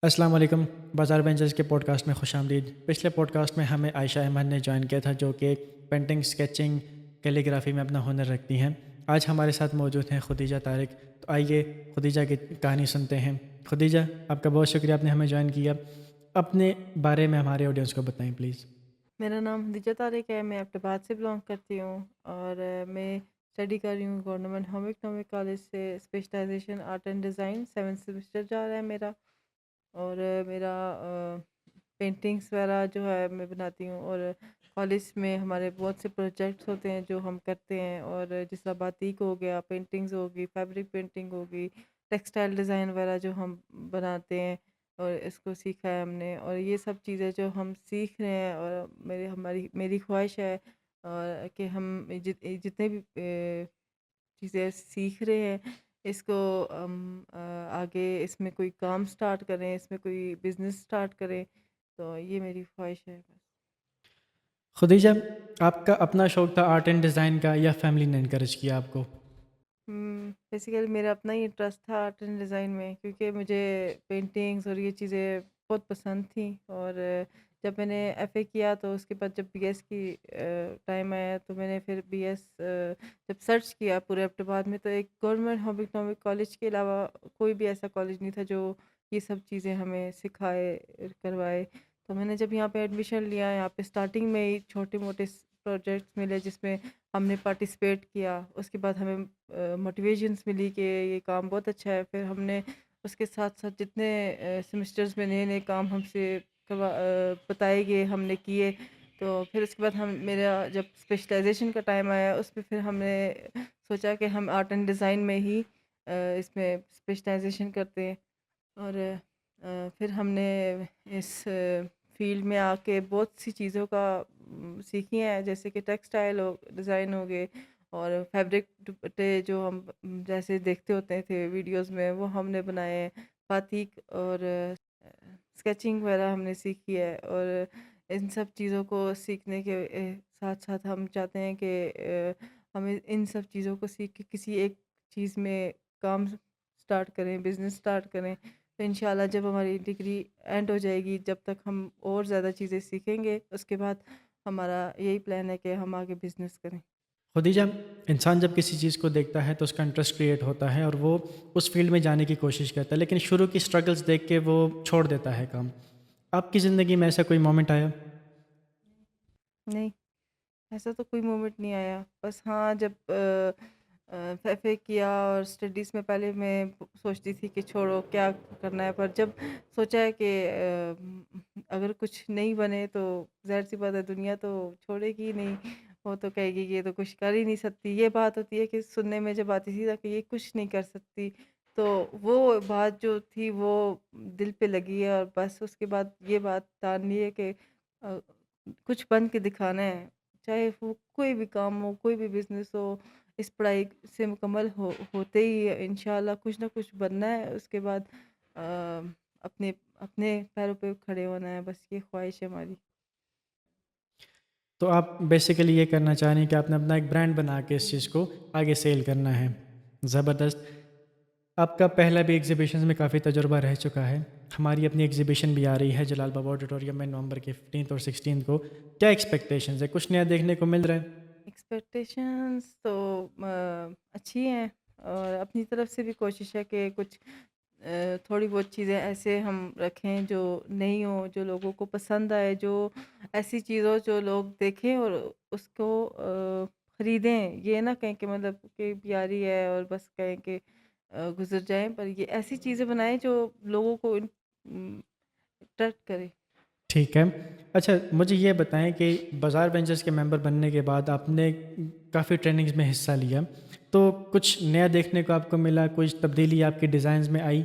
السلام علیکم، بازار بینچرز کے پوڈ کاسٹ میں خوش آمدید۔ پچھلے پوڈ کاسٹ میں ہمیں عائشہ احمد نے جوائن کیا تھا، جو کہ پینٹنگ، اسکیچنگ، کیلیگرافی میں اپنا ہنر رکھتی ہیں۔ آج ہمارے ساتھ موجود ہیں خدیجہ طارق۔ تو آئیے خدیجہ کی کہانی سنتے ہیں۔ خدیجہ، آپ کا بہت شکریہ، آپ نے ہمیں جوائن کیا۔ اپنے بارے میں ہمارے آڈینس کو بتائیں پلیز۔ میرا نام خدیجہ طارق ہے، میں آباد سے بلانگ کرتی ہوں اور میں اسٹڈی کر رہی ہوں گورنمنٹ ہوم اکنامک کالج سے، specialisation art and design, 7th semester جا رہا ہے میرا۔ اور میرا پینٹنگس وغیرہ جو ہے میں بناتی ہوں، اور کالج میں ہمارے بہت سے پروجیکٹس ہوتے ہیں جو ہم کرتے ہیں، اور جس طرح باتیک ہو گیا، پینٹنگز ہوگی، فیبرک پینٹنگ ہوگی، ٹیکسٹائل ڈیزائن وغیرہ جو ہم بناتے ہیں، اور اس کو سیکھا ہے ہم نے۔ اور یہ سب چیزیں جو ہم سیکھ رہے ہیں، اور میری خواہش ہے اور کہ ہم جتنے بھی چیزیں سیکھ رہے ہیں، اس کو ہم آگے اس میں کوئی کام سٹارٹ کریں، اس میں کوئی بزنس سٹارٹ کریں، تو یہ میری خواہش ہے بس۔ خدیجہ، آپ کا اپنا شوق تھا آرٹ اینڈ ڈیزائن کا یا فیملی نے انکریج کیا آپ کو؟ بیسیکلی میرا اپنا ہی انٹرسٹ تھا آرٹ اینڈ ڈیزائن میں، کیونکہ مجھے پینٹنگز اور یہ چیزیں بہت پسند تھیں۔ اور جب میں نے ایف اے کیا تو اس کے بعد جب بی ایس کی ٹائم آیا تو میں نے پھر بی ایس جب سرچ کیا پورے آباد میں، تو ایک گورنمنٹ ہوم اکنامک کالج کے علاوہ کوئی بھی ایسا کالج نہیں تھا جو یہ سب چیزیں ہمیں سکھائے کروائے۔ تو میں نے جب یہاں پہ ایڈمیشن لیا، یہاں پہ اسٹارٹنگ میں ہی چھوٹے موٹے پروجیکٹس ملے جس میں ہم نے پارٹیسپیٹ کیا۔ اس کے بعد ہمیں موٹیویشنس ملی کہ یہ کام بہت اچھا ہے۔ پھر ہم نے اس کے ساتھ ساتھ جتنے سیمسٹرز میں نئے نئے کام ہم سے بتائے گئے ہم نے کیے۔ تو پھر اس کے بعد میرا جب اسپیشلائزیشن کا ٹائم آیا، اس پہ پھر ہم نے سوچا کہ ہم آرٹ اینڈ ڈیزائن میں ہی اس میں اسپیشلائزیشن کرتے ہیں۔ اور پھر ہم نے اس فیلڈ میں آ کے بہت سی چیزوں کا سیکھی ہیں، جیسے کہ ٹیکسٹائل ڈیزائن ہو گئے، اور فیبرک دوپٹے جو ہم جیسے دیکھتے ہوتے تھے ویڈیوز میں، وہ ہم نے بنائے ہیں، باتیک اور اسکیچنگ وغیرہ ہم نے سیکھی ہے۔ اور ان سب چیزوں کو سیکھنے کے ساتھ ساتھ ہم چاہتے ہیں کہ ہمیں ان سب چیزوں کو سیکھ کے کسی ایک چیز میں کام سٹارٹ کریں، بزنس سٹارٹ کریں۔ تو انشاءاللہ جب ہماری ڈگری اینڈ ہو جائے گی، جب تک ہم اور زیادہ چیزیں سیکھیں گے، اس کے بعد ہمارا یہی پلان ہے کہ ہم آگے بزنس کریں۔ خدیجہ، انسان جب کسی چیز کو دیکھتا ہے تو اس کا انٹرسٹ کریٹ ہوتا ہے اور وہ اس فیلڈ میں جانے کی کوشش کرتا ہے، لیکن شروع کی سٹرگلز دیکھ کے وہ چھوڑ دیتا ہے کام۔ آپ کی زندگی میں ایسا کوئی مومنٹ آیا؟ نہیں، ایسا تو کوئی مومنٹ نہیں آیا۔ بس ہاں، جب ایف اے کیا اور اسٹڈیز میں پہلے میں سوچتی تھی کہ چھوڑو کیا کرنا ہے، پر جب سوچا ہے کہ اگر کچھ نہیں بنے تو ظاہر سی بات ہے، دنیا تو چھوڑے گی نہیں، وہ تو کہے گی کہ یہ تو کچھ کر ہی نہیں سکتی۔ یہ بات ہوتی ہے کہ سننے میں جب آتی تھی کہ یہ کچھ نہیں کر سکتی، تو وہ بات جو تھی وہ دل پہ لگی ہے، اور بس اس کے بعد یہ بات ٹالنی ہے کہ کچھ بن کے دکھانا ہے، چاہے وہ کوئی بھی کام ہو، کوئی بھی بزنس ہو۔ اس پڑھائی سے مکمل ہوتے ہی انشاءاللہ کچھ نہ کچھ بننا ہے، اس کے بعد آ، اپنے اپنے پیروں پہ کھڑے ہونا ہے، بس یہ خواہش ہے ہماری۔ تو آپ بیسیکلی یہ کرنا چاہ رہے ہیں کہ آپ نے اپنا ایک برانڈ بنا کے اس چیز کو آگے سیل کرنا ہے۔ زبردست۔ آپ کا پہلا بھی ایگزیبیشنز میں کافی تجربہ رہ چکا ہے۔ ہماری اپنی ایگزیبیشن بھی آ رہی ہے جلال باب آڈیٹوریم میں نومبر کے 15 اور 16 کو۔ کیا ایکسپیکٹیشنز ہے؟ کچھ نیا دیکھنے کو مل رہا ہے؟ ایکسپیکٹیشنس تو اچھی ہیں، اور اپنی طرف سے بھی کوشش ہے کہ کچھ تھوڑی بہت چیزیں ایسے ہم رکھیں جو نہیں ہوں، جو لوگوں کو پسند آئے، جو ایسی چیز ہو جو لوگ دیکھیں اور اس کو خریدیں۔ یہ نہ کہیں کہ مطلب کہ پیاری ہے اور بس کہیں کہ گزر جائیں، پر یہ ایسی چیزیں بنائیں جو لوگوں کو اٹریکٹ کرے۔ ٹھیک ہے۔ اچھا، مجھے یہ بتائیں کہ بازار بینچرز کے ممبر بننے کے بعد آپ نے کافی ٹریننگز میں حصہ لیا، تو کچھ نیا دیکھنے کو آپ کو ملا؟ کچھ تبدیلی آپ کی ڈیزائنز میں آئی؟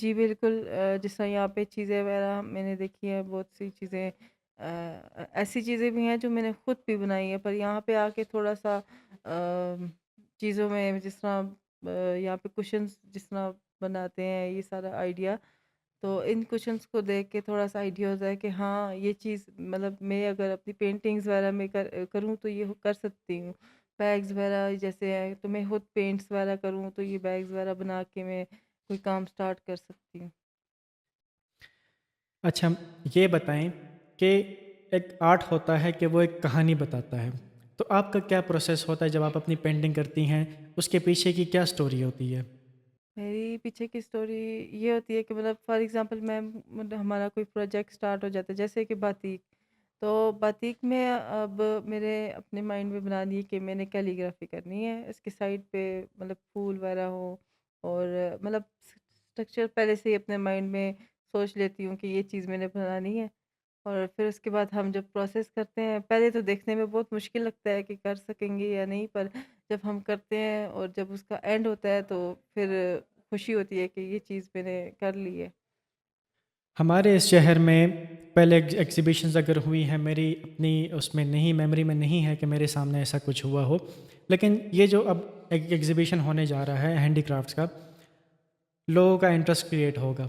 جی بالکل، جس طرح یہاں پہ چیزیں وغیرہ میں نے دیکھی ہیں، بہت سی چیزیں ایسی چیزیں بھی ہیں جو میں نے خود بھی بنائی ہیں، پر یہاں پہ آ کے تھوڑا سا چیزوں میں جس طرح یہاں پہ کوشنز جس طرح بناتے ہیں، یہ سارا آئیڈیا، تو ان کوشنز کو دیکھ کے تھوڑا سا آئیڈیا ہوتا ہے کہ ہاں یہ چیز مطلب میں اگر اپنی پینٹنگز وغیرہ میں کروں تو یہ کر سکتی ہوں۔ بیگز وغیرہ جیسے ہے تو میں خود پینٹس وغیرہ کروں تو یہ بیگز وغیرہ بنا کے میں کوئی کام سٹارٹ کر سکتی ہوں۔ اچھا، یہ بتائیں کہ ایک آرٹ ہوتا ہے کہ وہ ایک کہانی بتاتا ہے، تو آپ کا کیا پروسیس ہوتا ہے جب آپ اپنی پینٹنگ کرتی ہیں؟ اس کے پیچھے کی کیا سٹوری ہوتی ہے؟ میری پیچھے کی اسٹوری یہ ہوتی ہے کہ مطلب فار ایگزامپل ہمارا کوئی پروجیکٹ اسٹارٹ ہو جاتا ہے جیسے کہ باتیک. تو باتیک میں اب میرے اپنے مائنڈ میں بنا دی کہ میں نے کیلیگرافی کرنی ہے، اس کے سائڈ پہ مطلب پھول وغیرہ ہو، اور مطلب اسٹرکچر پہلے سے ہی اپنے مائنڈ میں سوچ لیتی ہوں کہ یہ چیز میں نے بنانی ہے. اور پھر اس کے بعد ہم جب پروسیس کرتے ہیں، پہلے تو دیکھنے میں بہت مشکل لگتا ہے کہ کر سکیں گے یا نہیں، پر جب ہم کرتے ہیں اور جب اس کا اینڈ ہوتا ہے تو پھر خوشی ہوتی ہے کہ یہ چیز میں نے کر لی ہے. ہمارے اس شہر میں پہلے ایگزیبیشنز اگر ہوئی ہیں، میری اپنی اس میں نہیں، میموری میں نہیں ہے کہ میرے سامنے ایسا کچھ ہوا ہو، لیکن یہ جو اب ایک ایگزیبیشن ہونے جا رہا ہے ہینڈی کرافٹس کا، لوگوں کا انٹرسٹ کریٹ ہوگا.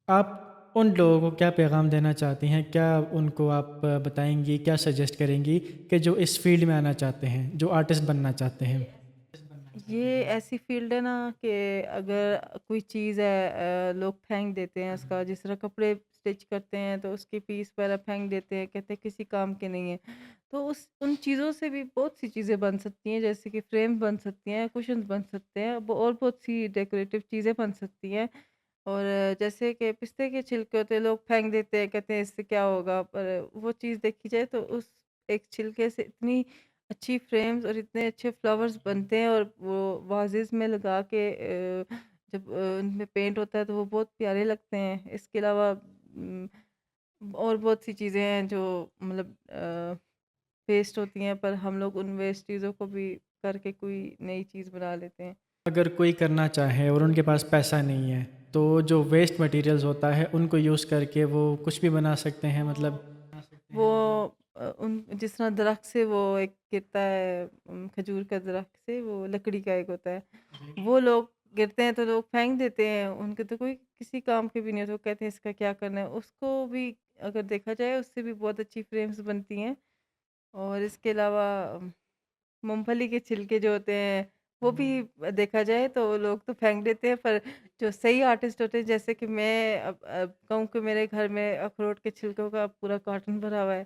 آپ ان لوگوں کو کیا پیغام دینا چاہتی ہیں؟ کیا ان کو آپ بتائیں گی، کیا سجیسٹ کریں گی کہ جو اس فیلڈ میں آنا چاہتے ہیں، جو آرٹسٹ بننا چاہتے ہیں؟ یہ ایسی فیلڈ ہے نا کہ اگر کوئی چیز ہے لوگ پھینک دیتے ہیں اس کا، جس طرح کپڑے اسٹچ کرتے ہیں تو اس کے پیس وغیرہ پھینک دیتے ہیں، کہتے ہیں کسی کام کے نہیں ہے. تو ان چیزوں سے بھی بہت سی چیزیں بن سکتی ہیں، جیسے کہ فریم بن سکتی ہیں، کشنز بن سکتے ہیں، اور بہت سی ڈیکوریٹو چیزیں بن سکتی ہیں. اور جیسے کہ پستے کے چھلکے ہوتے ہیں، لوگ پھینک دیتے ہیں، کہتے ہیں اس سے کیا ہوگا، پر وہ چیز دیکھی جائے تو اس ایک چھلکے سے اتنی اچھی فریمز اور اتنے اچھے فلاورز بنتے ہیں، اور وہ وازز میں لگا کے جب ان میں پینٹ ہوتا ہے تو وہ بہت پیارے لگتے ہیں. اس کے علاوہ اور بہت سی چیزیں ہیں جو مطلب ویسٹ ہوتی ہیں، پر ہم لوگ ان ویسٹ چیزوں کو بھی کر کے کوئی نئی چیز بنا لیتے ہیں. اگر کوئی کرنا چاہے اور ان کے پاس پیسہ نہیں ہے، تو جو ویسٹ مٹیریلز ہوتا ہے ان کو یوز کر کے وہ کچھ بھی بنا سکتے ہیں، مطلب وہ ان جس طرح درخت سے وہ ایک گرتا ہے، کھجور کا درخت سے وہ لکڑی کا ایک ہوتا ہے، وہ لوگ گرتے ہیں تو لوگ پھینک دیتے ہیں، ان کے تو کوئی کسی کام کے بھی نہیں ہوتے، وہ کہتے ہیں اس کا کیا کرنا ہے. اس کو بھی اگر دیکھا جائے اس سے بھی بہت اچھی فریمز بنتی ہیں. اور اس کے علاوہ مونگ پھلی کے چھلکے جو ہوتے ہیں وہ بھی دیکھا جائے تو وہ لوگ تو پھینک دیتے ہیں، پر جو صحیح آرٹسٹ ہوتے ہیں، جیسے کہ میں اب کہوں کہ میرے گھر میں اخروٹ کے چھلکوں کا پورا کارٹن بھرا ہوا ہے،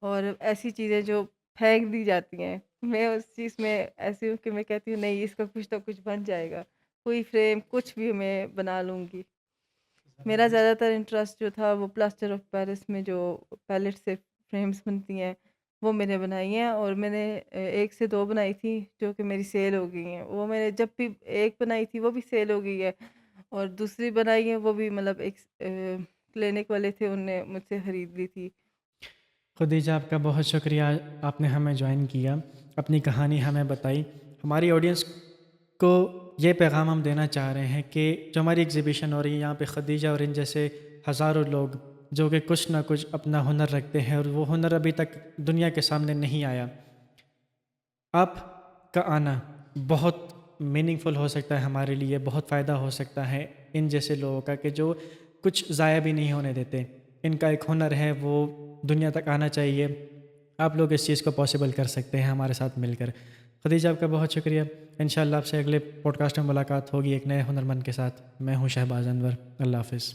اور ایسی چیزیں جو پھینک دی جاتی ہیں، میں اس چیز میں ایسی ہوں کہ میں کہتی ہوں نہیں، اس کا کچھ نہ کچھ بن جائے گا، کوئی فریم کچھ بھی میں بنا لوں گی. میرا زیادہ تر انٹرسٹ جو تھا وہ پلاسٹر آف پیرس میں جو پیلٹ سے فریمز بنتی ہیں وہ میں نے بنائی ہیں، اور میں نے ایک سے دو بنائی تھی جو کہ میری سیل ہو گئی ہیں. وہ میں نے جب بھی ایک بنائی تھی وہ بھی سیل ہو گئی ہے، اور دوسری بنائی ہے وہ بھی مطلب ایک کلینک والے تھے، ان نے مجھ سے خرید لی تھی. خدیجہ، آپ کا بہت شکریہ، آپ نے ہمیں جوائن کیا، اپنی کہانی ہمیں بتائی. ہماری آڈینس کو یہ پیغام ہم دینا چاہ رہے ہیں کہ جو ہماری ایگزیبیشن ہو رہی ہے یہاں پہ، خدیجہ اور ان جیسے ہزاروں لوگ جو کہ کچھ نہ کچھ اپنا ہنر رکھتے ہیں، اور وہ ہنر ابھی تک دنیا کے سامنے نہیں آیا. آپ کا آنا بہت میننگ فل ہو سکتا ہے ہمارے لیے، بہت فائدہ ہو سکتا ہے ان جیسے لوگوں کا کہ جو کچھ ضائع بھی نہیں ہونے دیتے. ان کا ایک ہنر ہے، وہ دنیا تک آنا چاہیے. آپ لوگ اس چیز کو پاسبل کر سکتے ہیں ہمارے ساتھ مل کر. خدیجہ، آپ کا بہت شکریہ. انشاءاللہ آپ سے اگلے پوڈ کاسٹ میں ملاقات ہوگی ایک نئے ہنرمند کے ساتھ. میں ہوں شہباز انور. اللہ حافظ.